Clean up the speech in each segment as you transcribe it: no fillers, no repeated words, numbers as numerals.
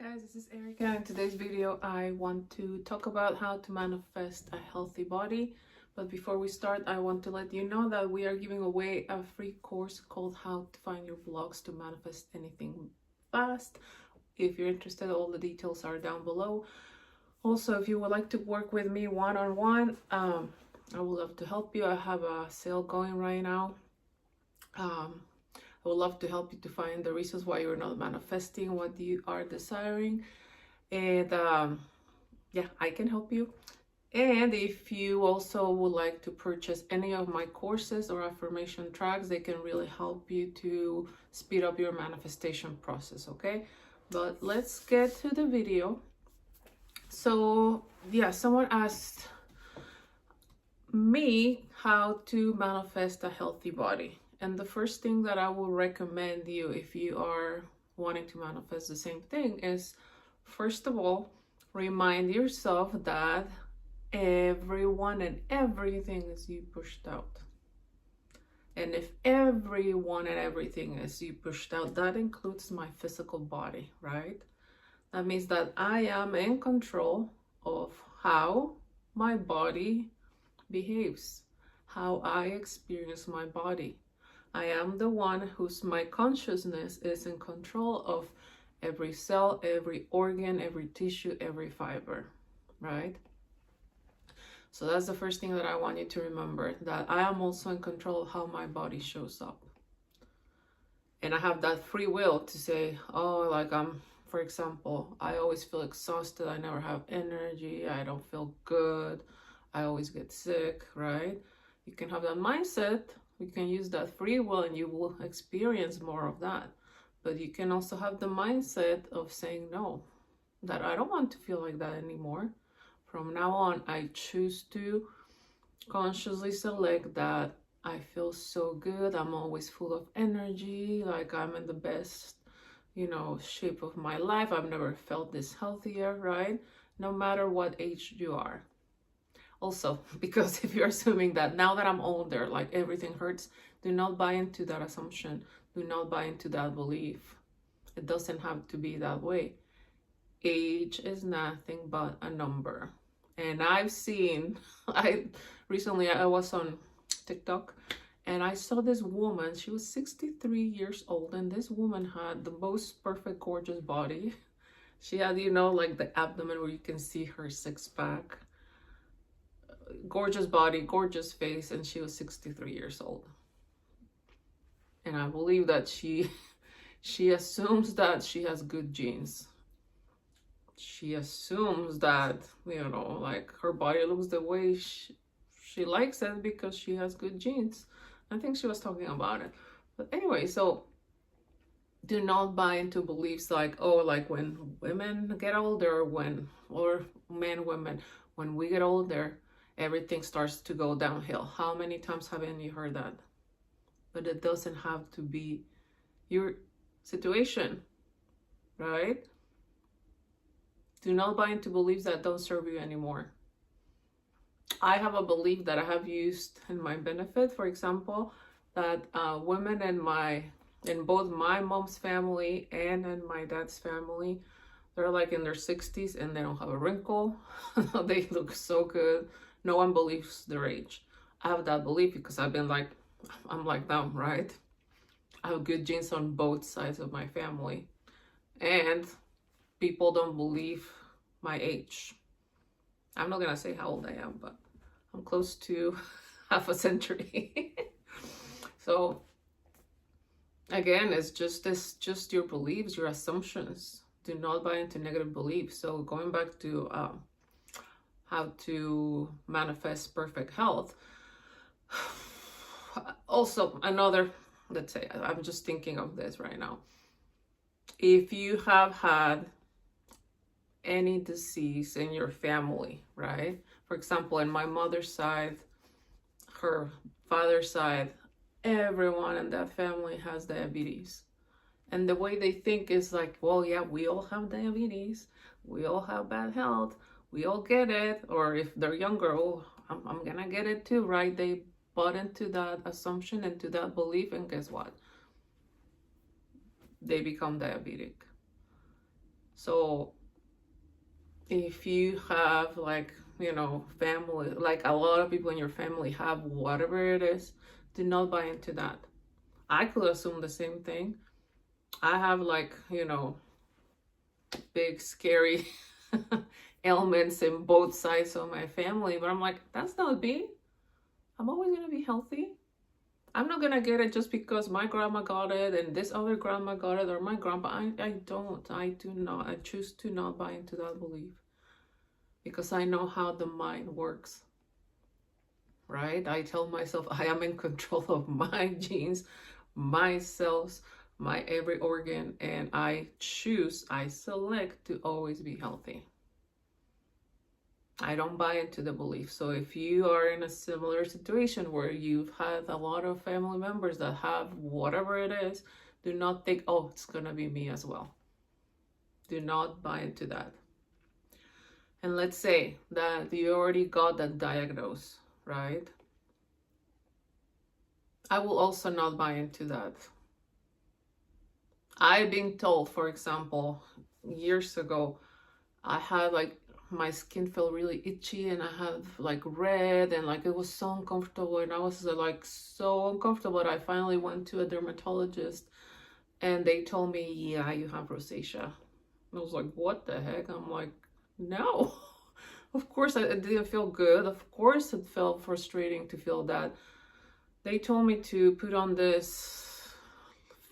Hi guys, this is Erika. In today's video I want to talk about how to manifest a healthy body. But before we start, I want to let you know that we are giving away a free course called How to Find Your Blocks to Manifest Anything Fast. If you're interested, all the details are down below. Also, if you would like to work with me one-on-one, I would love to help you. I have a sale going right now. I would love to help you to find the reasons why you're not manifesting what you are desiring. And yeah, I can help you. And if you also would like to purchase any of my courses or affirmation tracks, they can really help you to speed up your manifestation process, okay? But let's get to the video. So yeah, someone asked me how to manifest a healthy body. And the first thing that I will recommend you if you are wanting to manifest the same thing is, first of all, remind yourself that everyone and everything is you pushed out. And if everyone and everything is you pushed out, that includes my physical body, right? That means that I am in control of how my body behaves, how I experience my body. I am the one my consciousness is in control of every cell, every organ, every tissue, every fiber, right? So that's the first thing that I want you to remember, that I am also in control of how my body shows up. And I have that free will to say, oh, like for example, I always feel exhausted. I never have energy. I don't feel good. I always get sick, right? You can have that mindset. You can use that free will and you will experience more of that. But you can also have the mindset of saying no, that I don't want to feel like that anymore. From now on, I choose to consciously select that I feel so good. I'm always full of energy, like I'm in the best, shape of my life. I've never felt this healthier, right? No matter what age you are. Also, because if you're assuming that now that I'm older, like everything hurts, do not buy into that assumption. Do not buy into that belief. It doesn't have to be that way. Age is nothing but a number. And I've seen, recently I was on TikTok and I saw this woman. She was 63 years old and this woman had the most perfect, gorgeous body. She had, like the abdomen where you can see her six-pack. Gorgeous body, gorgeous face, and she was 63 years old. And I believe that she assumes that she has good genes. She assumes that, like her body looks the way she likes it because she has good genes. I think she was talking about it. But anyway, so do not buy into beliefs like, oh, like when women get older, or men, women, when we get older, everything starts to go downhill. How many times haven't you heard that? But it doesn't have to be your situation, right? Do not buy into beliefs that don't serve you anymore. I have a belief that I have used in my benefit, for example, that women in both my mom's family and in my dad's family, they're like in their 60s and they don't have a wrinkle. They look so good. No one believes their age. I have that belief because I'm like them, right? I have good genes on both sides of my family. And people don't believe my age. I'm not gonna say how old I am, but I'm close to half a century. So again, it's just your beliefs, your assumptions. Do not buy into negative beliefs. So going back to how to manifest perfect health. Also, let's say, I'm just thinking of this right now. If you have had any disease in your family, right? For example, in my mother's side, her father's side, everyone in that family has diabetes. And the way they think is like, well, yeah, we all have diabetes. We all have bad health. We all get it. Or if they're younger, oh, I'm gonna get it too, right? They bought into that assumption, into that belief, and guess what? They become diabetic. So if you have like, you know, family, like a lot of people in your family have whatever it is, do not buy into that. I could assume the same thing. I have like, you know, big scary ailments in both sides of my family, but I'm like, that's not me. I'm always gonna be healthy. I'm not gonna get it just because my grandma got it and this other grandma got it or my grandpa. I do not. I choose to not buy into that belief because I know how the mind works, right? I tell myself I am in control of my genes, my cells, my every organ, and I select to always be healthy. I don't buy into the belief. So if you are in a similar situation where you've had a lot of family members that have whatever it is, do not think, oh, it's going to be me as well. Do not buy into that. And let's say that you already got that diagnosis, right? I will also not buy into that. I've been told, for example, years ago, I had like my skin felt really itchy and I had like red and like it was so uncomfortable and I was like so uncomfortable that I finally went to a dermatologist and they told me, yeah, you have rosacea. I was like, what the heck? I'm like, no. Of course it didn't feel good. Of course it felt frustrating to feel that. They told me to put on this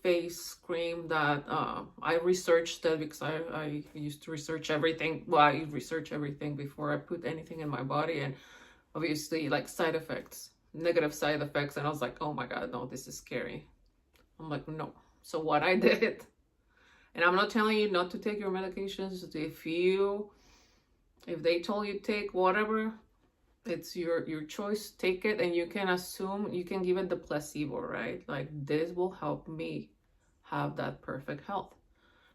face cream that I researched it because I used to research everything. Well, I research everything before I put anything in my body, and obviously like side effects, negative side effects, and I was like, oh my god, no, this is scary. I'm like, no. So what I did, and I'm not telling you not to take your medications. If they told you take whatever, it's your choice. Take it, and you can assume, you can give it the placebo, right? Like, this will help me have that perfect health.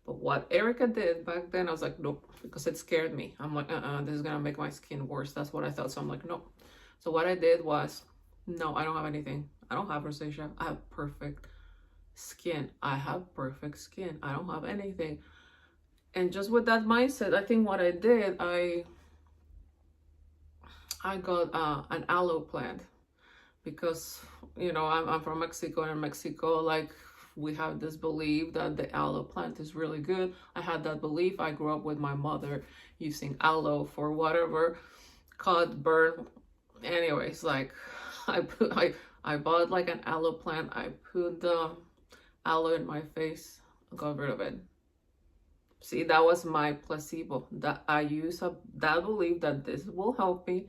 But what Erika did back then, I was like, nope, because it scared me. I'm like, this is gonna make my skin worse. That's what I thought. So I'm like, no. So what I did was, no, I don't have anything. I don't have rosacea. I have perfect skin. I have perfect skin. I don't have anything. And just with that mindset, I think what I did, I got an aloe plant because, you know, I'm from Mexico, and in Mexico, like, we have this belief that the aloe plant is really good. I had that belief. I grew up with my mother using aloe for whatever, cut, burn. Anyways, like, I bought like an aloe plant. I put the aloe in my face, got rid of it. See, that was my placebo. That I use that belief that this will help me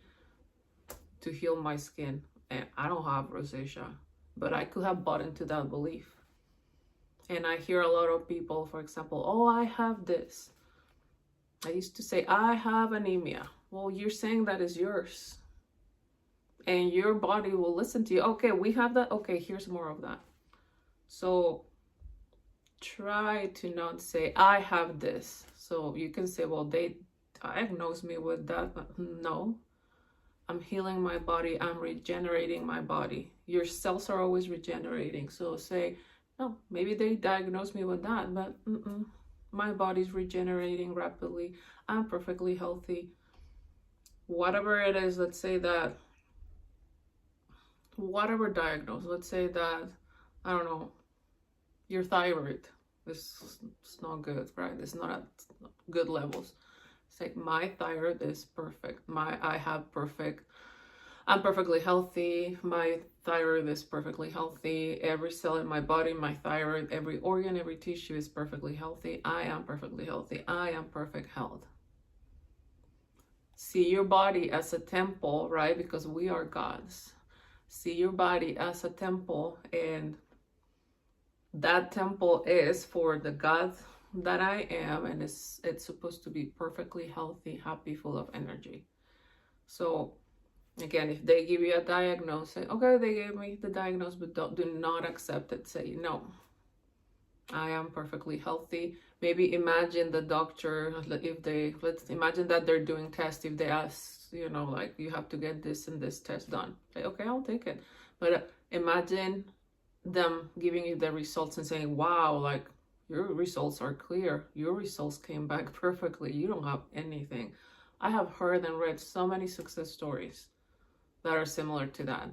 to heal my skin. And I don't have rosacea, but I could have bought into that belief. And I hear a lot of people, for example, oh, I have this. I used to say, I have anemia. Well, you're saying that is yours. And your body will listen to you. Okay, we have that. Okay, here's more of that. So try to not say, I have this. So you can say, well, they diagnosed me with that. But no, I'm healing my body. I'm regenerating my body. Your cells are always regenerating. So say, no, maybe they diagnosed me with that, but my body's regenerating rapidly. I'm perfectly healthy. Whatever it is, let's say that, whatever diagnosis, let's say that, I don't know, your thyroid is not good, right? It's not at good levels. It's like, my thyroid is perfect. I'm perfectly healthy. My thyroid is perfectly healthy. Every cell in my body, my thyroid, every organ, every tissue is perfectly healthy. I am perfectly healthy. I am perfect health. See your body as a temple, right? Because we are gods. See your body as a temple, and that temple is for the God that I am, and it's supposed to be perfectly healthy, happy, full of energy. So again, if they give you a diagnosis, okay, they gave me the diagnosis, but do not accept it. Say, no, I am perfectly healthy. Maybe imagine the doctor, let's imagine that they're doing tests. If they ask, you know, like, you have to get this and this test done. Say, okay, I'll take it. But imagine them giving you the results and saying, wow, like, Your results are clear. Your results came back perfectly. You don't have anything. I have heard and read so many success stories that are similar to that.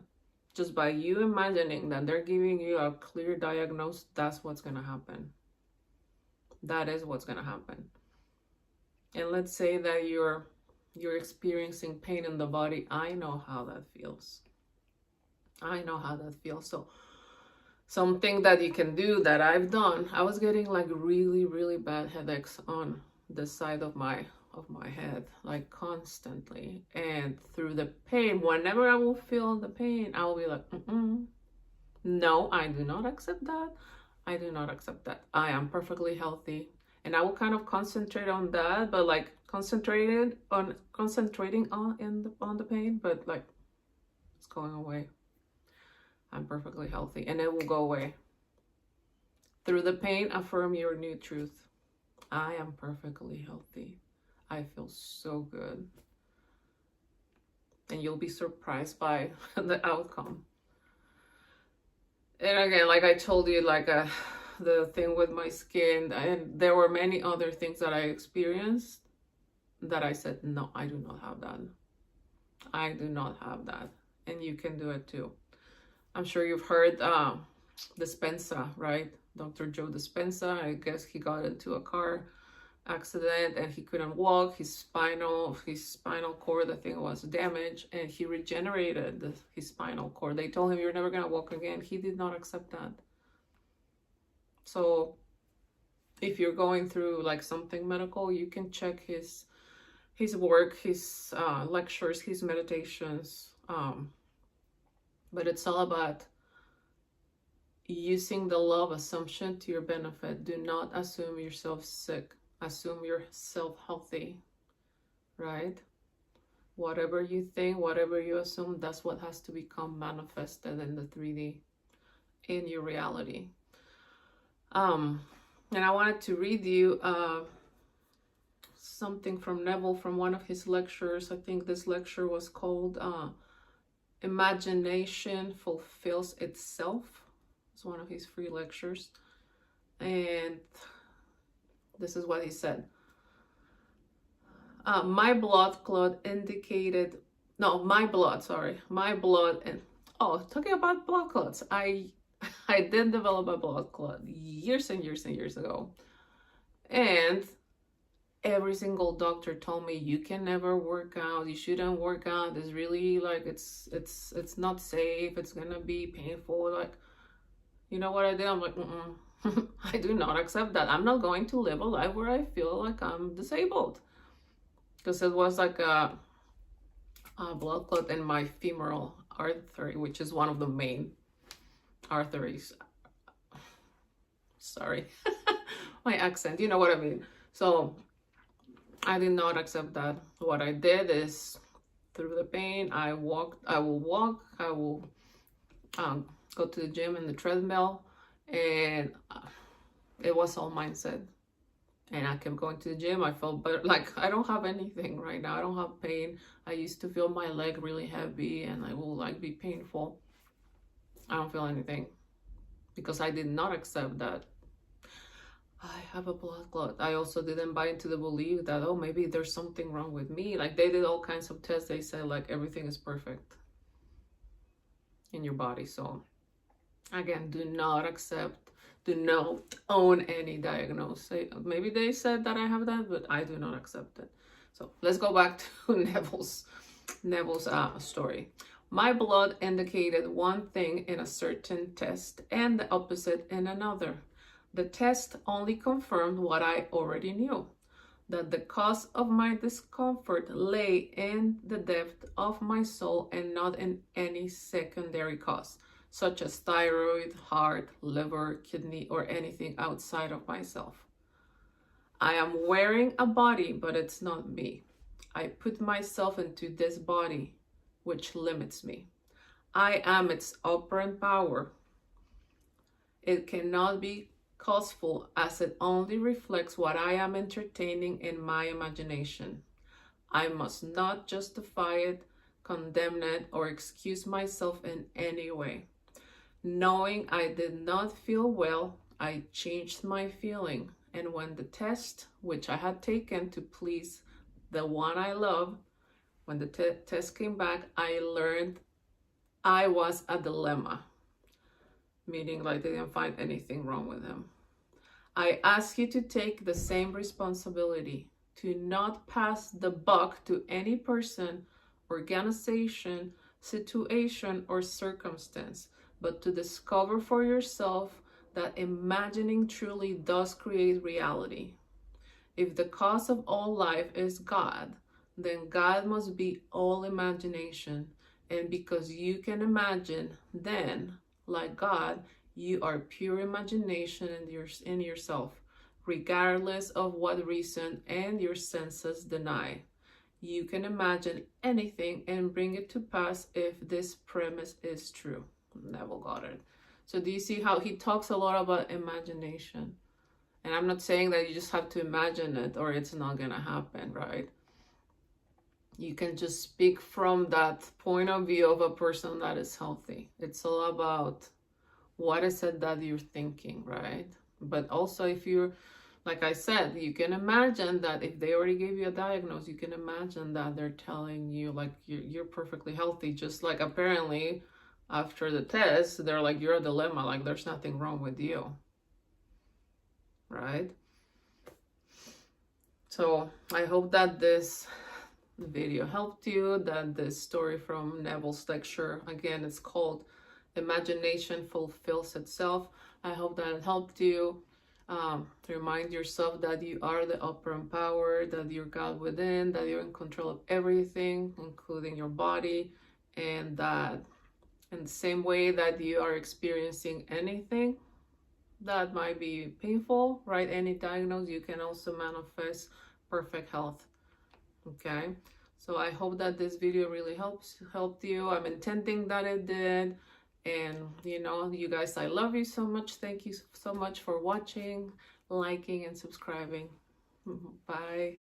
Just by you imagining that they're giving you a clear diagnosis, that's what's going to happen. That is what's going to happen. And let's say that you're experiencing pain in the body. I know how that feels. I know how that feels. So something that you can do that I've done, I was getting like really, really bad headaches on the side of my head, like constantly. And through the pain, whenever I will feel the pain, I will be like, no, I do not accept that. I do not accept that. I am perfectly healthy. And I will kind of concentrate on that, but like concentrating on the pain, but like it's going away. I'm perfectly healthy, and it will go away. Through the pain, affirm your new truth. I am perfectly healthy. I feel so good. And you'll be surprised by the outcome. And again, like I told you, like the thing with my skin, and there were many other things that I experienced that I said, no, I do not have that. I do not have that. And you can do it too. I'm sure you've heard Dispenza, right? Dr. Joe Dispenza. I guess he got into a car accident and he couldn't walk. His spinal cord, I think, was damaged, and he regenerated his spinal cord. They told him, you're never gonna walk again. He did not accept that. So if you're going through like something medical, you can check his work, his lectures, his meditations. But it's all about using the law of assumption to your benefit. Do not assume yourself sick. Assume yourself healthy, right? Whatever you think, whatever you assume, that's what has to become manifested in the 3D, in your reality. And I wanted to read you something from Neville from one of his lectures. I think this lecture was called Imagination Fulfills Itself. It's one of his free lectures. And this is what he said. My blood, and talking about blood clots, I did develop a blood clot years and years and years ago. And every single doctor told me, you can never work out, you shouldn't work out, it's really like it's not safe, it's gonna be painful. Like, you know what I did? I'm like, I do not accept that. I'm not going to live a life where I feel like I'm disabled. Because it was like a blood clot in my femoral artery, which is one of the main arteries. Sorry, my accent, you know what I mean. So I did not accept that. What I did is, through the pain, I will go to the gym in the treadmill, and it was all mindset. And I kept going to the gym. I felt better. Like, I don't have anything right now. I don't have pain. I used to feel my leg really heavy, and I will like be painful. I don't feel anything because I did not accept that I have a blood clot. I also didn't buy into the belief that, oh, maybe there's something wrong with me. Like, they did all kinds of tests. They said like everything is perfect in your body. So again, do not own any diagnosis. Maybe they said that I have that, but I do not accept it. So let's go back to Neville's story. My blood indicated one thing in a certain test and the opposite in another. The test only confirmed what I already knew, that the cause of my discomfort lay in the depth of my soul and not in any secondary cause, such as thyroid, heart, liver, kidney, or anything outside of myself. I am wearing a body, but it's not me. I put myself into this body, which limits me. I am its operant power. It cannot be causeful, as it only reflects what I am entertaining in my imagination. I must not justify it, condemn it, or excuse myself in any way. Knowing I did not feel well, I changed my feeling. And when the test, which I had taken to please the one I love, when the test came back, I learned I was a dilemma, meaning like they didn't find anything wrong with him. I ask you to take the same responsibility, to not pass the buck to any person, organization, situation, or circumstance, but to discover for yourself that imagining truly does create reality. If the cause of all life is God, then God must be all imagination. And because you can imagine, then, like God, you are pure imagination in yourself, regardless of what reason and your senses deny. You can imagine anything and bring it to pass if this premise is true. Neville Goddard. So do you see how he talks a lot about imagination? And I'm not saying that you just have to imagine it or it's not gonna happen, right? You can just speak from that point of view of a person that is healthy. It's all about what is it that you're thinking, right? But also if you're, like I said, you can imagine that if they already gave you a diagnosis, you can imagine that they're telling you like you're perfectly healthy, just like apparently after the test, they're like, you're a dilemma, like there's nothing wrong with you, right? So I hope that this video helped you, that this story from Neville's lecture, again, it's called Imagination Fulfills Itself. I hope that it helped you. Remind yourself that you are the upper empowered, that you're God within, that you're in control of everything, including your body, and that in the same way that you are experiencing anything that might be painful, right? Any diagnosis, you can also manifest perfect health. Okay, so I hope that this video really helped you. I'm intending that it did. And you know, you guys, I love you so much. Thank you so much for watching, liking, and subscribing. Bye.